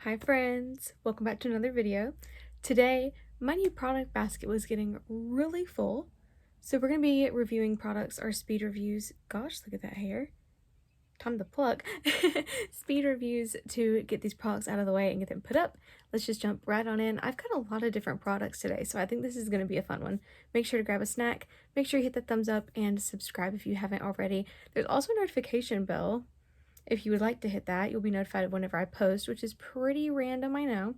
Hi friends, welcome back to another video. Today, my new product basket was getting really full, so we're going to be reviewing products, our speed reviews. Gosh, look at that hair. Time to pluck. Speed reviews to get these products out of the way and get them put up. Let's just jump right on in. I've got a lot of different products today, so I think this is going to be a fun one. Make sure to grab a snack, make sure you hit the thumbs up, and subscribe if you haven't already. There's also a notification bell. If you would like to hit that, you'll be notified whenever I post, which is pretty random, I know.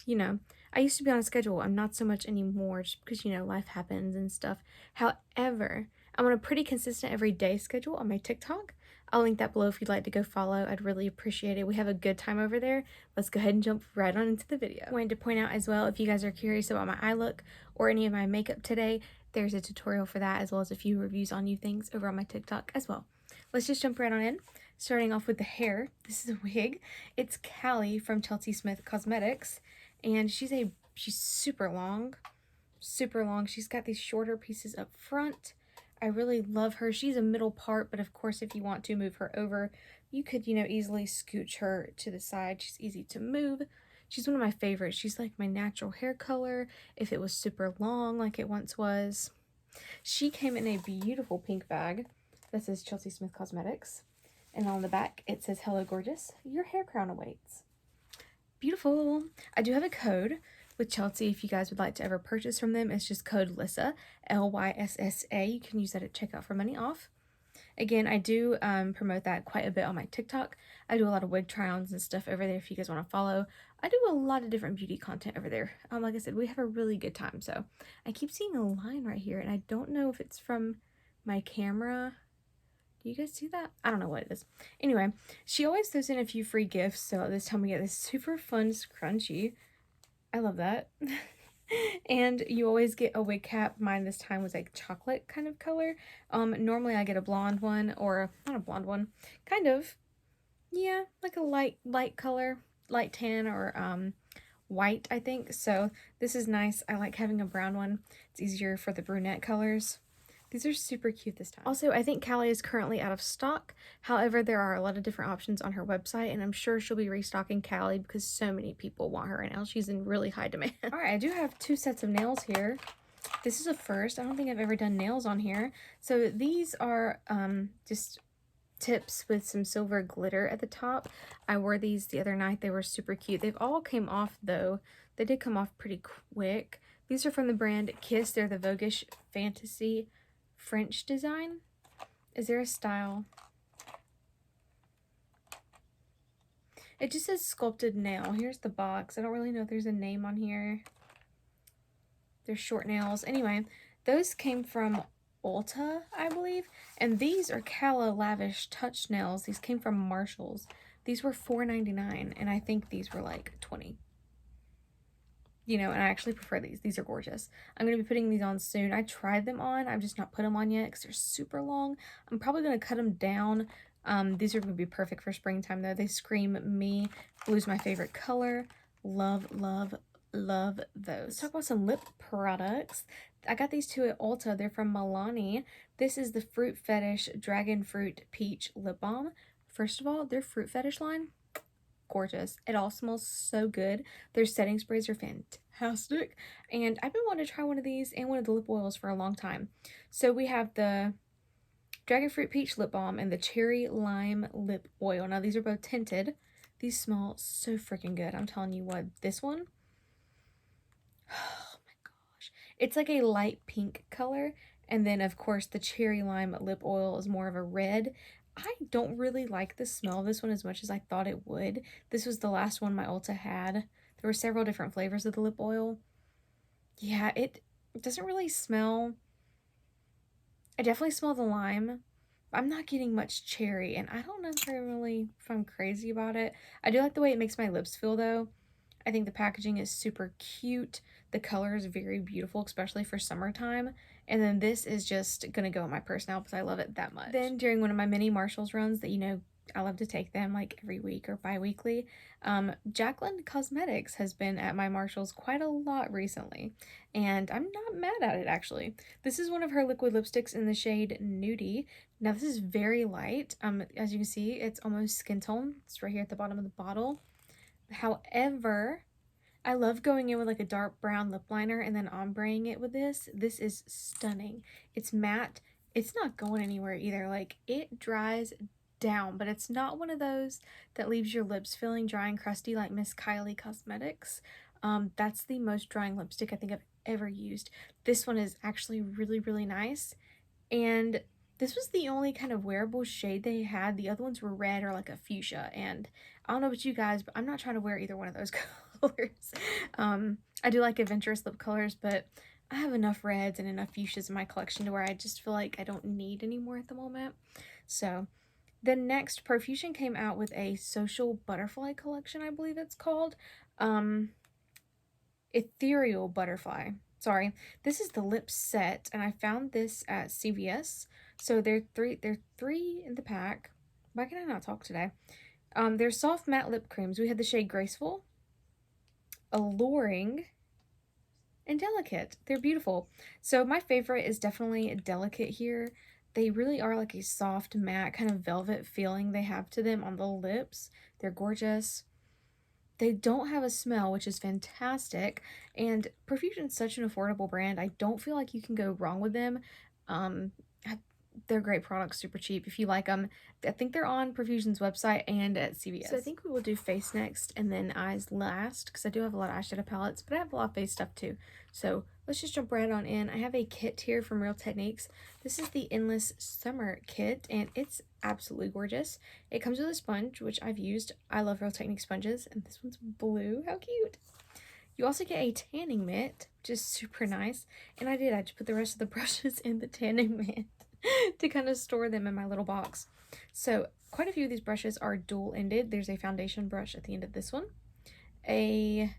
You know, I used to be on a schedule. I'm not so much anymore just because, life happens and stuff. However, I'm on a pretty consistent everyday schedule on my TikTok. I'll link that below if you'd like to go follow. I'd really appreciate it. We have a good time over there. Let's go ahead and jump right on into the video. I wanted to point out as well, if you guys are curious about my eye look or any of my makeup today, there's a tutorial for that as well as a few reviews on new things over on my TikTok as well. Let's just jump right on in. Starting off with the hair, this is a wig. It's Callie from Chelsea Smith Cosmetics, and she's super long, super long. She's got these shorter pieces up front. I really love her. She's a middle part, but of course, if you want to move her over, you could, easily scooch her to the side. She's easy to move. She's one of my favorites. She's like my natural hair color if it was super long like it once was. She came in a beautiful pink bag. This is Chelsea Smith Cosmetics. And on the back, it says, "Hello, gorgeous. Your hair crown awaits." Beautiful. I do have a code with Chelsea if you guys would like to ever purchase from them. It's just code LYSSA, L-Y-S-S-A. You can use that at checkout for money off. Again, I do promote that quite a bit on my TikTok. I do a lot of wig try-ons and stuff over there if you guys want to follow. I do a lot of different beauty content over there. Like I said, we have a really good time. So I keep seeing a line right here, and I don't know if it's from my camera. Do you guys see that? I don't know what it is. Anyway, she always throws in a few free gifts, so this time we get this super fun scrunchie. I love that. And you always get a wig cap. Mine this time was like chocolate kind of color. Normally I get a blonde one, or not a blonde one, kind of, yeah, like a light color, light tan, or white, I think. So this is nice. I like having a brown one. It's easier for the brunette colors. These are super cute this time. Also, I think Callie is currently out of stock. However, there are a lot of different options on her website, and I'm sure she'll be restocking Callie because so many people want her right now. She's in really high demand. All right, I do have two sets of nails here. This is a first. I don't think I've ever done nails on here. So these are just tips with some silver glitter at the top. I wore these the other night. They were super cute. They've all came off though. They did come off pretty quick. These are from the brand Kiss. They're the Voguish Fantasy French design. Is there a style? It just says sculpted nail. Here's the box. I don't really know if there's a name on here. They're short nails. Anyway, those came from Ulta, I believe. And these are Cala Lavish Touch Nails. These came from Marshall's. These were $4.99, and I think these were like $20. And I actually prefer these. These are gorgeous. I'm going to be putting these on soon. I tried them on. I've just not put them on yet because they're super long. I'm probably going to cut them down. These are going to be perfect for springtime, though. They scream me. Blue's my favorite color. Love, love, love those. Let's talk about some lip products. I got these two at Ulta. They're from Milani. This is the Fruit Fetish Dragon Fruit Peach Lip Balm. First of all, their Fruit Fetish line, gorgeous. It all smells so good. Their setting sprays are fantastic, and I've been wanting to try one of these and one of the lip oils for a long time. So we have the Dragon Fruit Peach Lip Balm and the Cherry Lime Lip Oil. Now these are both tinted. These smell so freaking good. I'm telling you what, this one, oh my gosh, it's like a light pink color, and then of course the Cherry Lime Lip Oil is more of a red. I don't really like the smell of this one as much as I thought it would. This was the last one my Ulta had. There were several different flavors of the lip oil. Yeah, it doesn't really smell. I definitely smell the lime. I'm not getting much cherry, and I don't know if I'm crazy about it. I do like the way it makes my lips feel, though. I think the packaging is super cute. The color is very beautiful, especially for summertime. And then this is just going to go in my purse now because I love it that much. Then during one of my mini Marshalls runs that, I love to take them like every week or bi-weekly, Jaclyn Cosmetics has been at my Marshalls quite a lot recently. And I'm not mad at it, actually. This is one of her liquid lipsticks in the shade Nudie. Now, this is very light. As you can see, it's almost skin tone. It's right here at the bottom of the bottle. However, I love going in with like a dark brown lip liner and then ombreing it with this. This is stunning. It's matte. It's not going anywhere either. Like, it dries down, but it's not one of those that leaves your lips feeling dry and crusty like Miss Kylie Cosmetics. That's the most drying lipstick I think I've ever used. This one is actually really, really nice. And this was the only kind of wearable shade they had. The other ones were red or like a fuchsia. And I don't know about you guys, but I'm not trying to wear either one of those colors. I do like adventurous lip colors, but I have enough reds and enough fuchsias in my collection to where I just feel like I don't need any more at the moment. So the next, Profusion came out with a Social Butterfly collection, I believe it's called. Ethereal Butterfly. Sorry, this is the lip set, and I found this at CVS. So they're three in the pack. Why can I not talk today? They're soft matte lip creams. We had the shade Graceful, Alluring, and Delicate. They're beautiful. So my favorite is definitely Delicate here. They really are like a soft matte kind of velvet feeling they have to them on the lips. They're gorgeous. They don't have a smell, which is fantastic. And Profusion's such an affordable brand. I don't feel like you can go wrong with them. They're great products, super cheap. If you like them, I think they're on Profusion's website and at CVS. So I think we will do face next and then eyes last, because I do have a lot of eyeshadow palettes, but I have a lot of face stuff too. So let's just jump right on in. I have a kit here from Real Techniques. This is the Endless Summer kit, and it's absolutely gorgeous. It comes with a sponge, which I've used. I love Real Techniques sponges, and this one's blue. How cute! You also get a tanning mitt, which is super nice. And I just put the rest of the brushes in the tanning mitt to kind of store them in my little box. So quite a few of these brushes are dual-ended. There's a foundation brush at the end of this one. It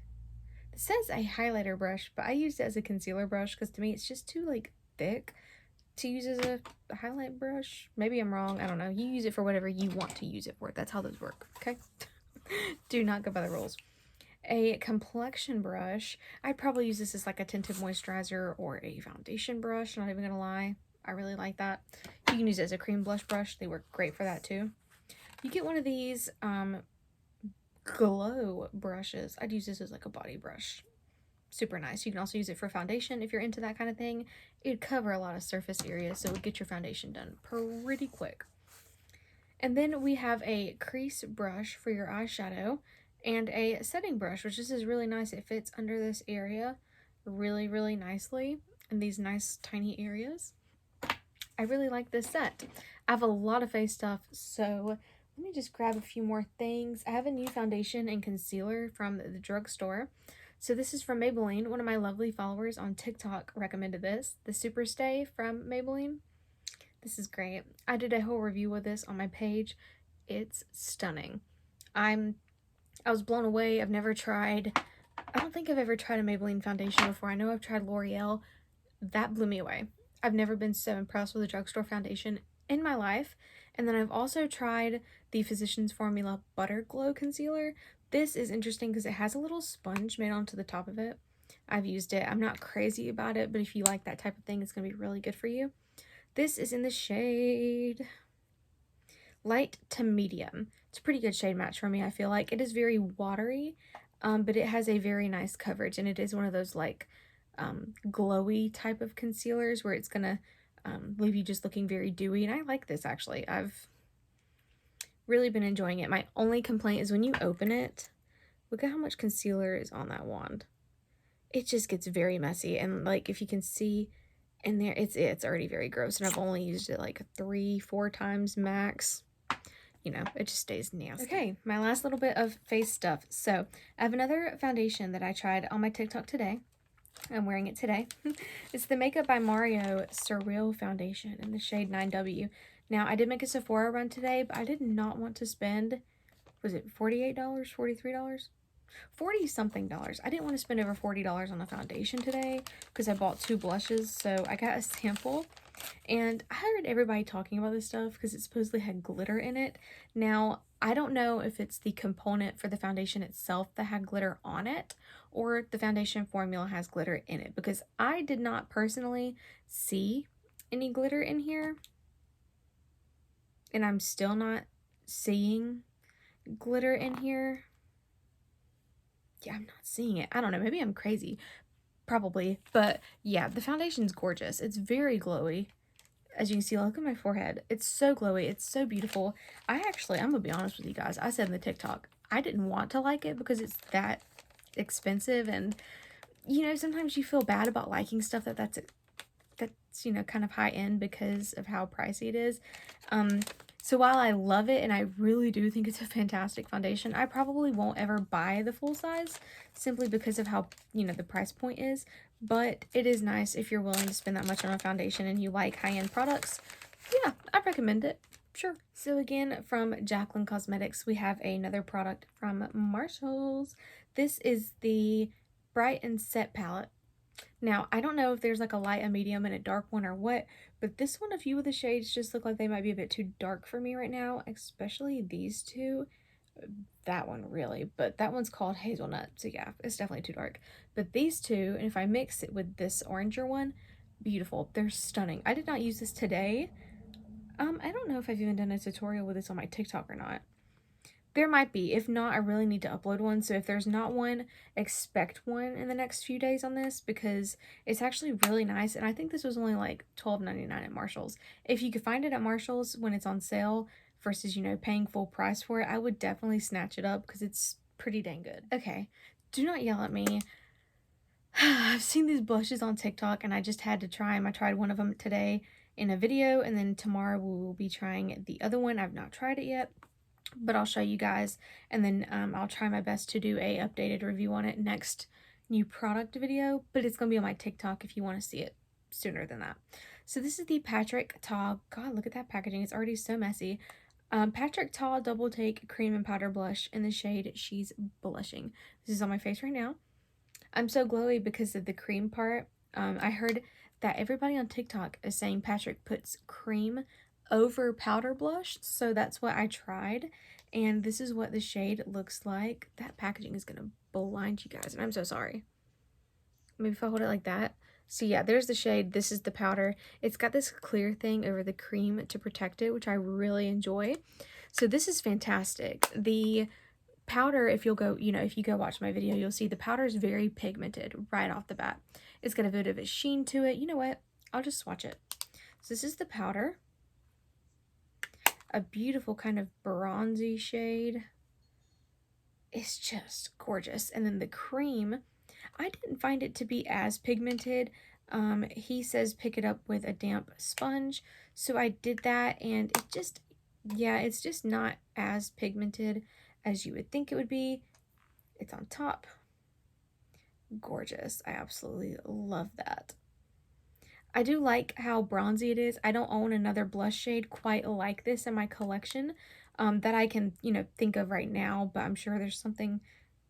says a highlighter brush, but I used it as a concealer brush because to me it's just too like thick to use as a highlight brush. Maybe I'm wrong. I don't know. You use it for whatever you want to use it for. That's how those work, okay? Do not go by the rules. A complexion brush. I'd probably use this as like a tinted moisturizer or a foundation brush, not even gonna lie. I really like that. You can use it as a cream blush brush. They work great for that too. You get one of these glow brushes. I'd use this as like a body brush. Super nice. You can also use it for foundation if you're into that kind of thing. It'd cover a lot of surface areas, so it would get your foundation done pretty quick. And then we have a crease brush for your eyeshadow and a setting brush, which this is really nice. It fits under this area really, really nicely in these nice tiny areas. I really like this set. I have a lot of face stuff, so let me just grab a few more things. I have a new foundation and concealer from the drugstore. So this is from Maybelline. One of my lovely followers on TikTok recommended this. The Super Stay from Maybelline. This is great. I did a whole review with this on my page. It's stunning. I was blown away. I don't think I've ever tried a Maybelline foundation before. I know I've tried L'Oreal. That blew me away. I've never been so impressed with a drugstore foundation in my life. And then I've also tried the Physicians Formula Butter Glow Concealer. This is interesting because it has a little sponge made onto the top of it. I've used it. I'm not crazy about it, but if you like that type of thing, it's going to be really good for you. This is in the shade Light to Medium. It's a pretty good shade match for me, I feel like. It is very watery, but it has a very nice coverage, and it is one of those like glowy type of concealers where it's gonna leave you just looking very dewy, and I like this actually. I've really been enjoying it. My only complaint is when you open it, look at how much concealer is on that wand. It just gets very messy, and like if you can see in there, it's already very gross, and I've only used it like 3-4 times max. You know, it just stays nasty. Okay, my last little bit of face stuff. So I have another foundation that I tried on my TikTok today. I'm wearing it today. It's the Makeup by Mario Surreal Foundation in the shade 9W. Now, I did make a Sephora run today, but I did not want to spend, was it $48, $43? 40 something dollars. I didn't want to spend over $40 on a foundation today because I bought 2 blushes, so I got a sample. And I heard everybody talking about this stuff because it supposedly had glitter in it. Now, I don't know if it's the component for the foundation itself that had glitter on it or the foundation formula has glitter in it, because I did not personally see any glitter in here. And I'm still not seeing glitter in here. Yeah, I'm not seeing it. I don't know. Maybe I'm crazy. Probably. But yeah, the foundation's gorgeous. It's very glowy. As you can see, look at my forehead. It's so glowy. It's so beautiful. I'm going to be honest with you guys. I said in the TikTok, I didn't want to like it because it's that expensive. And, you know, sometimes you feel bad about liking stuff that's you know, kind of high end because of how pricey it is. So while I love it and I really do think it's a fantastic foundation, I probably won't ever buy the full size simply because of how, you know, the price point is. But it is nice if you're willing to spend that much on a foundation and you like high-end products. Yeah, I recommend it. Sure. So again, from Jaclyn Cosmetics, we have another product from Marshalls. This is the Bright and Set palette. Now, I don't know if there's like a light, a medium, and a dark one or what, but this one, a few of the shades just look like they might be a bit too dark for me right now, especially these two. That one really, but that one's called Hazelnut, so yeah, it's definitely too dark. But these two, and if I mix it with this oranger one, beautiful. They're stunning. I did not use this today. I don't know if I've even done a tutorial with this on my TikTok or not. There might be. If not, I really need to upload one. So if there's not one, expect one in the next few days on this because it's actually really nice. And I think this was only like $12.99 at Marshall's. If you could find it at Marshall's when it's on sale versus, you know, paying full price for it, I would definitely snatch it up because it's pretty dang good. Okay, do not yell at me. I've seen these blushes on TikTok and I just had to try them. I tried one of them today in a video and then tomorrow we will be trying the other one. I've not tried it yet, but I'll show you guys, and then I'll try my best to do a updated review on it next new product video, but it's gonna be on my TikTok if you want to see it sooner than that. So this is the Patrick Ta. God, look at that packaging. It's already so messy. Patrick Ta Double Take Cream and Powder Blush in the shade She's Blushing. This is on my face right now. I'm so glowy because of the cream part. I heard that everybody on TikTok is saying Patrick puts cream over powder blush, so that's what I tried, and this is what the shade looks like. That packaging is gonna blind you guys, and I'm so sorry. Maybe if I hold it like that. So yeah, there's the shade. This is the powder. It's got this clear thing over the cream to protect it, which I really enjoy. So this is fantastic. The powder, if you'll go, you know, if you go watch my video, you'll see the powder is very pigmented right off the bat. It's got a bit of a sheen to it. You know what? I'll just swatch it. So this is the powder. A beautiful kind of bronzy shade. It's just gorgeous. And then the cream, I didn't find it to be as pigmented. He says pick it up with a damp sponge. So I did that and it just, yeah, it's just not as pigmented as you would think it would be. It's on top. Gorgeous. I absolutely love that. I do like how bronzy it is. I don't own another blush shade quite like this in my collection that I can, you know, think of right now, but I'm sure there's something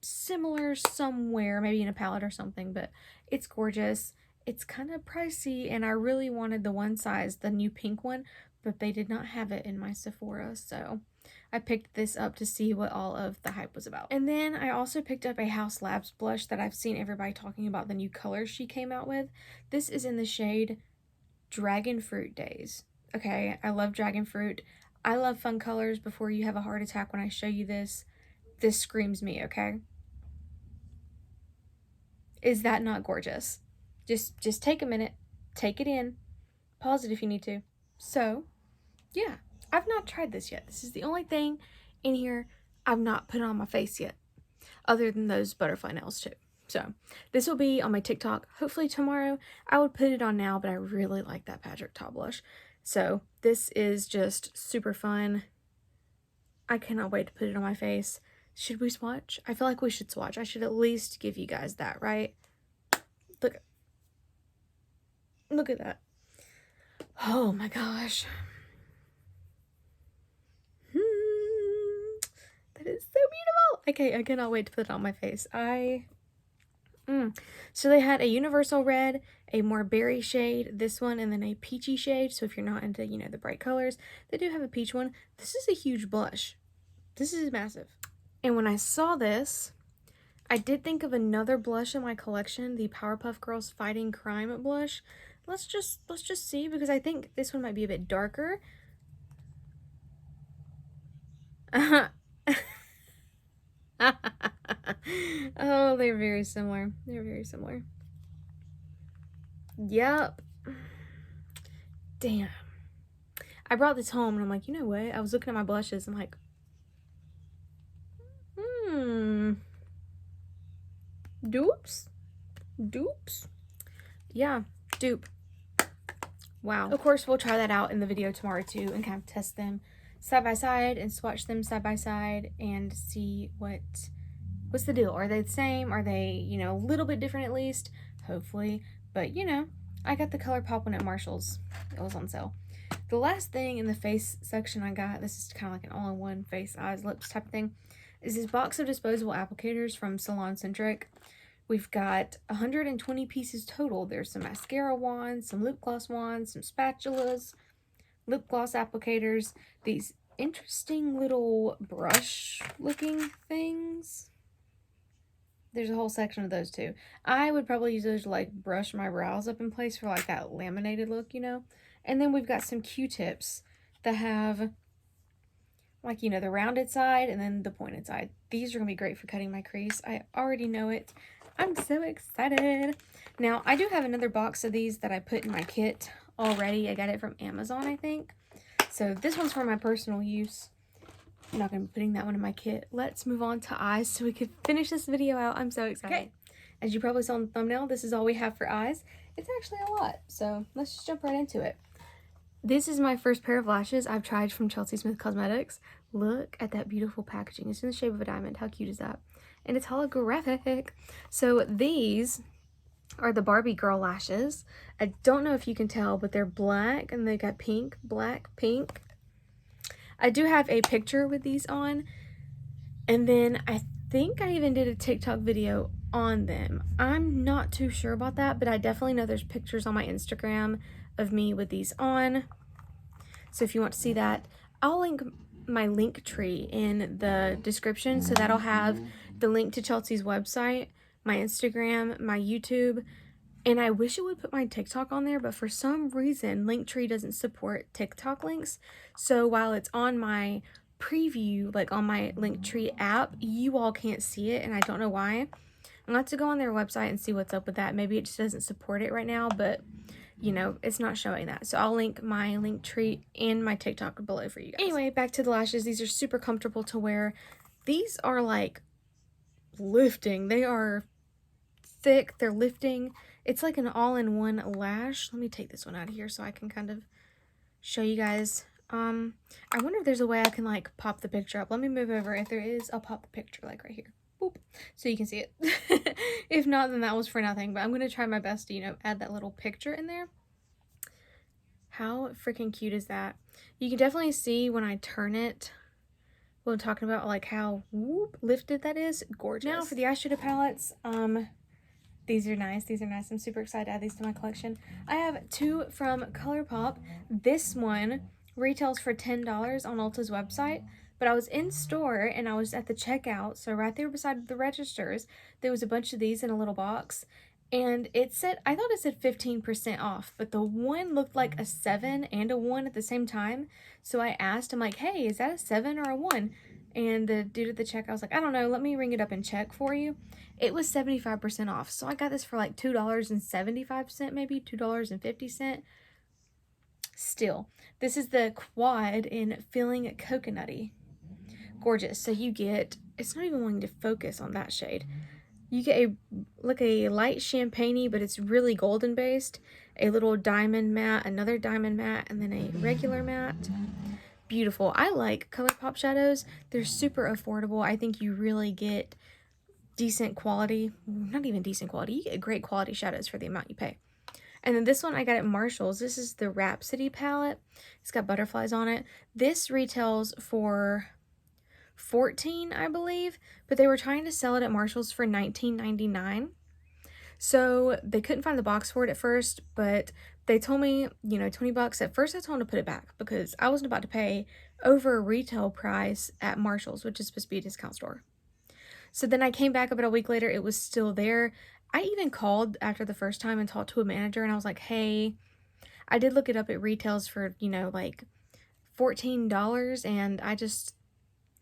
similar somewhere, maybe in a palette or something, but it's gorgeous. It's kind of pricey, and I really wanted the one size, the new pink one, but they did not have it in my Sephora, so I picked this up to see what all of the hype was about. And then I also picked up a House Labs blush that I've seen everybody talking about the new colors she came out with. This is in the shade Dragon Fruit Days. Okay, I love dragon fruit. I love fun colors. Before you have a heart attack when I show you this, this screams me, okay? Is that not gorgeous? Just take a minute, take it in, pause it if you need to. So, yeah, I've not tried this yet. This is the only thing in here I've not put on my face yet, other than those butterfly nails too. So this will be on my TikTok hopefully tomorrow. I would put it on now, but I really like that Patrick Ta blush. So this is just super fun. I cannot wait to put it on my face. Should we swatch? I feel like we should swatch. I should at least give you guys that, right? Look at that. Oh my gosh. That is so beautiful. Okay, I cannot wait to put it on my face. So they had a universal red, a more berry shade, this one, and then a peachy shade. So if you're not into, you know, the bright colors, they do have a peach one. This is a huge blush. This is massive. And when I saw this, I did think of another blush in my collection, the Powerpuff Girls Fighting Crime blush. Let's just see, because I think this one might be a bit darker. Oh, they're very similar. They're very similar. Yep. Damn. I brought this home and I'm like, you know what? I was looking at my blushes and I'm like, dupes? Dupes? Yeah, dupe. Wow. Of course, we'll try that out in the video tomorrow too and kind of test them side by side and swatch them side by side and see what's the deal. Are they the same? Are they, you know, a little bit different at least? Hopefully. But, you know, I got the ColourPop one at Marshall's. It was on sale. The last thing in the face section I got, this is kind of like an all-in-one face, eyes, lips type of thing, is this box of disposable applicators from Salon Centric. We've got 120 pieces total. There's some mascara wands, some lip gloss wands, some spatulas, lip gloss applicators, these interesting little brush looking things. There's a whole section of those too. I would probably use those to like brush my brows up in place for like that laminated look, you know. And then we've got some Q-tips that have like, you know, the rounded side and then the pointed side. These are going to be great for cutting my crease. I already know it. I'm so excited. Now, I do have another box of these that I put in my kit already. I got it from Amazon, I think. So this one's for my personal use. I'm not going to be putting that one in my kit. Let's move on to eyes so we can finish this video out. I'm so excited. Okay. As you probably saw in the thumbnail, this is all we have for eyes. It's actually a lot. So let's just jump right into it. This is my first pair of lashes I've tried from Chelsea Smith Cosmetics. Look at that beautiful packaging. It's in the shape of a diamond. How cute is that? And it's holographic. So these are the Barbie girl lashes. I don't know if you can tell, but they're black and they got pink, black, pink. I do have a picture with these on. And then I think I even did a TikTok video on them. I'm not too sure about that, but I definitely know there's pictures on my Instagram of me with these on. So if you want to see that, I'll link my link tree in the description, so that'll have the link to Chelsea's website, my Instagram, my YouTube, and I wish it would put my TikTok on there, but for some reason Linktree doesn't support TikTok links. So while it's on my preview, like on my Linktree app, you all can't see it, and I don't know why. I'm gonna have to go on their website and see what's up with that. Maybe it just doesn't support it right now, but you know, it's not showing that. So I'll link my Linktree and my TikTok below for you guys. Anyway, back to the lashes. These are super comfortable to wear. These are like lifting. They are thick. They're lifting. It's like an all-in-one lash. Let me take this one out of here so I can kind of show you guys. I wonder if there's a way I can like pop the picture up. Let me move over. If there is, I'll pop the picture like right here. Boop. So you can see it. If not, then that was for nothing. But I'm going to try my best to, you know, add that little picture in there. How freaking cute is that? You can definitely see when I turn it, when I'm talking about like how whoop lifted that is. Gorgeous. Now for the eyeshadow palettes, these are nice. These are nice. I'm super excited to add these to my collection. I have two from ColourPop. This one retails for $10 on Ulta's website. But I was in store and I was at the checkout, so right there beside the registers, there was a bunch of these in a little box. And it said, I thought it said 15% off, but the one looked like a 7 and a 1 at the same time. So I asked, I'm like, hey, is that a 7 or a 1? And the dude at the checkout was like, I don't know, let me ring it up and check for you. It was 75% off. So I got this for like $2.75, maybe $2.50. Still, this is the quad in Feeling Coconutty. Gorgeous. So you get, it's not even wanting to focus on that shade. You get a light champagne-y, but it's really golden based, a little diamond matte, another diamond matte, and then a regular matte. Beautiful. I like ColourPop shadows. They're super affordable. I think you really get decent quality, not even decent quality, you get great quality shadows for the amount you pay. And then this one I got at Marshall's. This is the Rhapsody palette. It's got butterflies on it. This retails for $14, I believe, but they were trying to sell it at Marshall's for $19.99. So they couldn't find the box for it at first, but they told me, you know, 20 bucks. At first I told them to put it back because I wasn't about to pay over retail price at Marshall's, which is supposed to be a discount store. So then I came back about a week later, it was still there. I even called after the first time and talked to a manager and I was like, hey, I did look it up. It retails for, you know, like $14 and I just,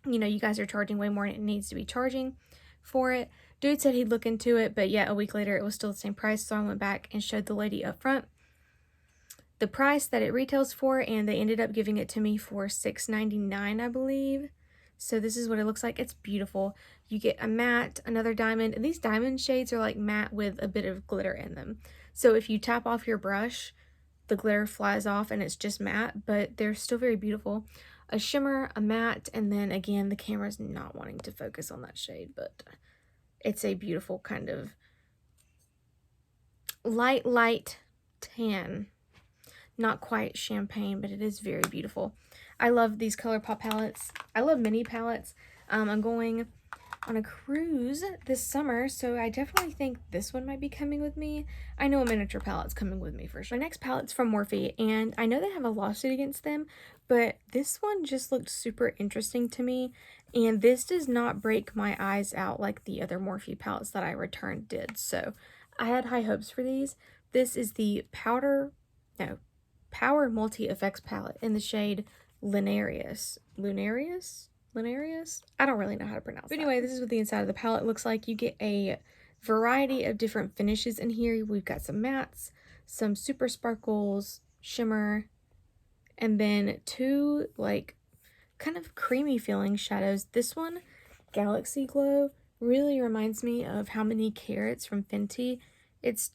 you know, you guys are charging way more than it needs to be charging. for it. Dude said he'd look into it, but yeah, a week later it was still the same price, so I went back and showed the lady up front the price that it retails for, and they ended up giving it to me for $6.99, I believe. So this is what it looks like. It's beautiful. You get a matte, another diamond, and these diamond shades are like matte with a bit of glitter in them. So if you tap off your brush, the glitter flies off and it's just matte, but they're still very beautiful. A shimmer, a matte, and then again, the camera's not wanting to focus on that shade, but it's a beautiful kind of light tan. Not quite champagne, but it is very beautiful. I love these ColourPop palettes. I love mini palettes. I'm going on a cruise this summer, so I definitely think this one might be coming with me. I know a miniature palette's coming with me for sure. My next palette's from Morphe, and I know they have a lawsuit against them, but this one just looked super interesting to me, and this does not break my eyes out like the other Morphe palettes that I returned did, so I had high hopes for these. This is the Power Multi Effects palette in the shade Lunarius. I don't really know how to pronounce it. But anyway, this is what the inside of the palette looks like. You get a variety of different finishes in here. We've got some mattes, some super sparkles, shimmer, and then two like kind of creamy feeling shadows. This one, Galaxy Glow, really reminds me of How Many Carats from Fenty. It's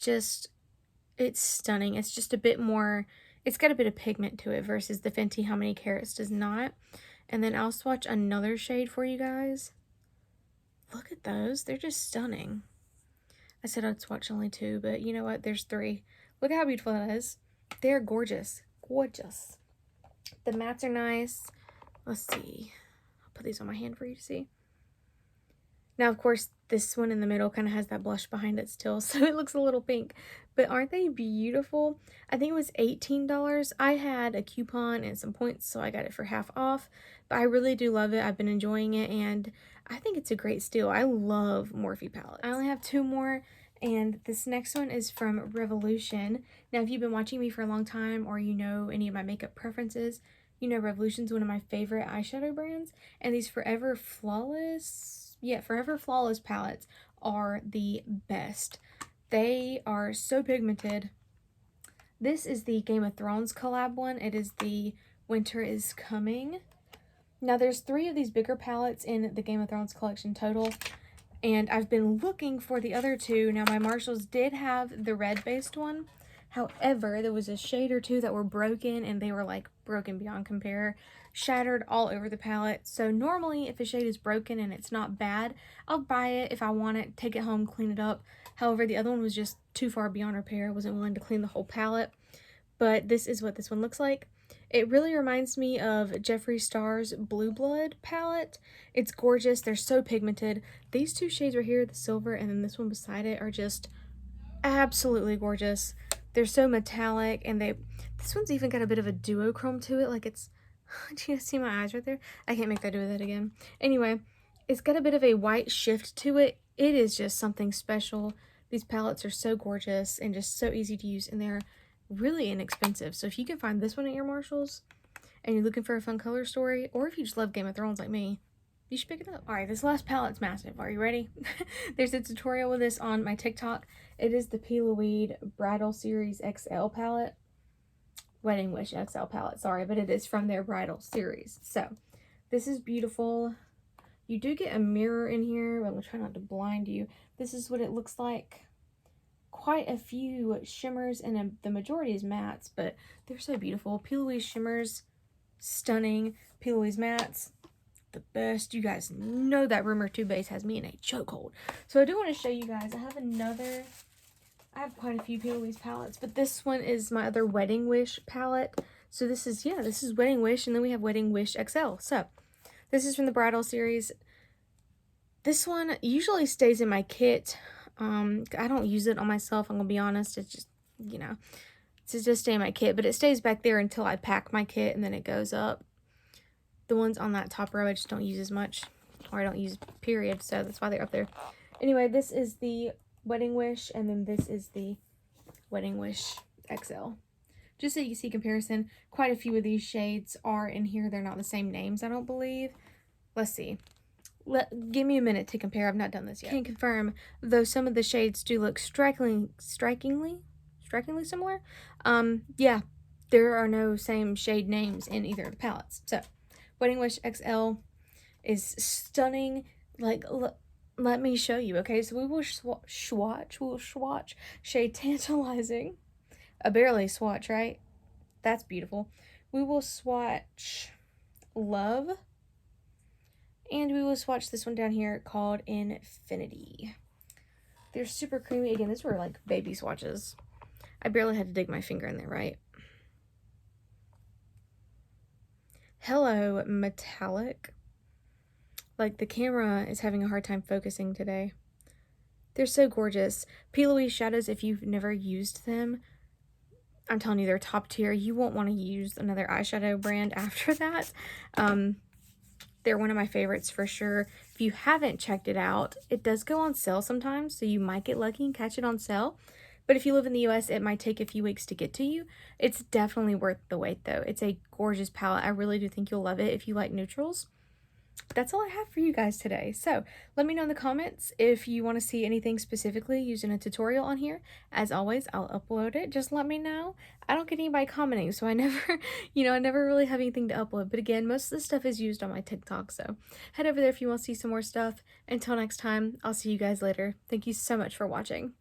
stunning. It's just a bit more, it's got a bit of pigment to it versus the Fenty How Many Carats does not. And then I'll swatch another shade for you guys. Look at those. They're just stunning. I said I'd swatch only two, but you know what? There's three. Look at how beautiful that is. They're gorgeous. Gorgeous. The mattes are nice. Let's see. I'll put these on my hand for you to see. Now, of course, this one in the middle kind of has that blush behind it still, so it looks a little pink. But aren't they beautiful? I think it was $18. I had a coupon and some points, so I got it for half off. But I really do love it. I've been enjoying it, and I think it's a great steal. I love Morphe palettes. I only have two more, and this next one is from Revolution. Now, if you've been watching me for a long time, or you know any of my makeup preferences, you know Revolution's one of my favorite eyeshadow brands, and these Forever Flawless palettes are the best. They are so pigmented. This is the Game of Thrones collab one. It is the Winter is Coming. Now there's three of these bigger palettes in the Game of Thrones collection total, and I've been looking for the other two. Now my Marshalls did have the red based one. However, there was a shade or two that were broken, and they were like broken beyond compare, shattered all over the palette. So normally if a shade is broken and it's not bad, I'll buy it if I want it, take it home, clean it up. However, the other one was just too far beyond repair. I wasn't willing to clean the whole palette. But this is what this one looks like. It really reminds me of Jeffree Star's Blue Blood palette. It's gorgeous. They're so pigmented. These two shades right here, the silver and then this one beside it, are just absolutely gorgeous. They're so metallic, and this one's even got a bit of a duochrome to it. Like it's, do you guys see my eyes right there? I can't make that do that again. Anyway, it's got a bit of a white shift to it. It is just something special. These palettes are so gorgeous and just so easy to use, and they're really inexpensive. So if you can find this one at your Marshalls and you're looking for a fun color story, or if you just love Game of Thrones like me, you should pick it up. Alright, this last palette's massive. Are you ready? There's a tutorial with this on my TikTok. It is the P. Louise Bridal Series XL palette. Wedding Wish XL palette, sorry, but it is from their bridal series. So, this is beautiful. You do get a mirror in here, but I'm going to try not to blind you. This is what it looks like. Quite a few shimmers, and the majority is mattes, but they're so beautiful. P. Louise shimmers, stunning. P. Louise mattes, the best. You guys know that Rumor 2 base has me in a chokehold. So I do want to show you guys. I have quite a few P. Louise palettes, but this one is my other Wedding Wish palette. So this is Wedding Wish, and then we have Wedding Wish XL. So this is from the bridal series. This one usually stays in my kit. I don't use it on myself, I'm gonna be honest. It's just, you know, it's just stay in my kit, but it stays back there until I pack my kit, and then it goes up. The ones on that top row I just don't use as much, or I don't use period, so that's why they're up there. Anyway, this is the Wedding Wish, and then this is the Wedding Wish XL. Just so you see comparison, quite a few of these shades are in here. They're not the same names, I don't believe. Let's see. Give me a minute to compare. I've not done this yet. Can confirm, though some of the shades do look strikingly similar. Yeah, there are no same shade names in either of the palettes. So, Wedding Wish XL is stunning. Like, let me show you, okay? So we will swatch shade Tantalizing. A barely swatch, right? That's beautiful. We will swatch Love. And we will swatch this one down here called Infinity. They're super creamy. Again, these were like baby swatches. I barely had to dig my finger in there, right? Hello, Metallic. Like, the camera is having a hard time focusing today. They're so gorgeous. P. Louise shadows, if you've never used them, I'm telling you, they're top tier. You won't want to use another eyeshadow brand after that. They're one of my favorites for sure. If you haven't checked it out, it does go on sale sometimes, so you might get lucky and catch it on sale. But if you live in the US, it might take a few weeks to get to you. It's definitely worth the wait, though. It's a gorgeous palette. I really do think you'll love it if you like neutrals. That's all I have for you guys today. So let me know in the comments if you want to see anything specifically used in a tutorial on here. As always, I'll upload it. Just let me know. I don't get anybody commenting, so I never, I never really have anything to upload. But again, most of the stuff is used on my TikTok, so head over there if you want to see some more stuff. Until next time, I'll see you guys later. Thank you so much for watching.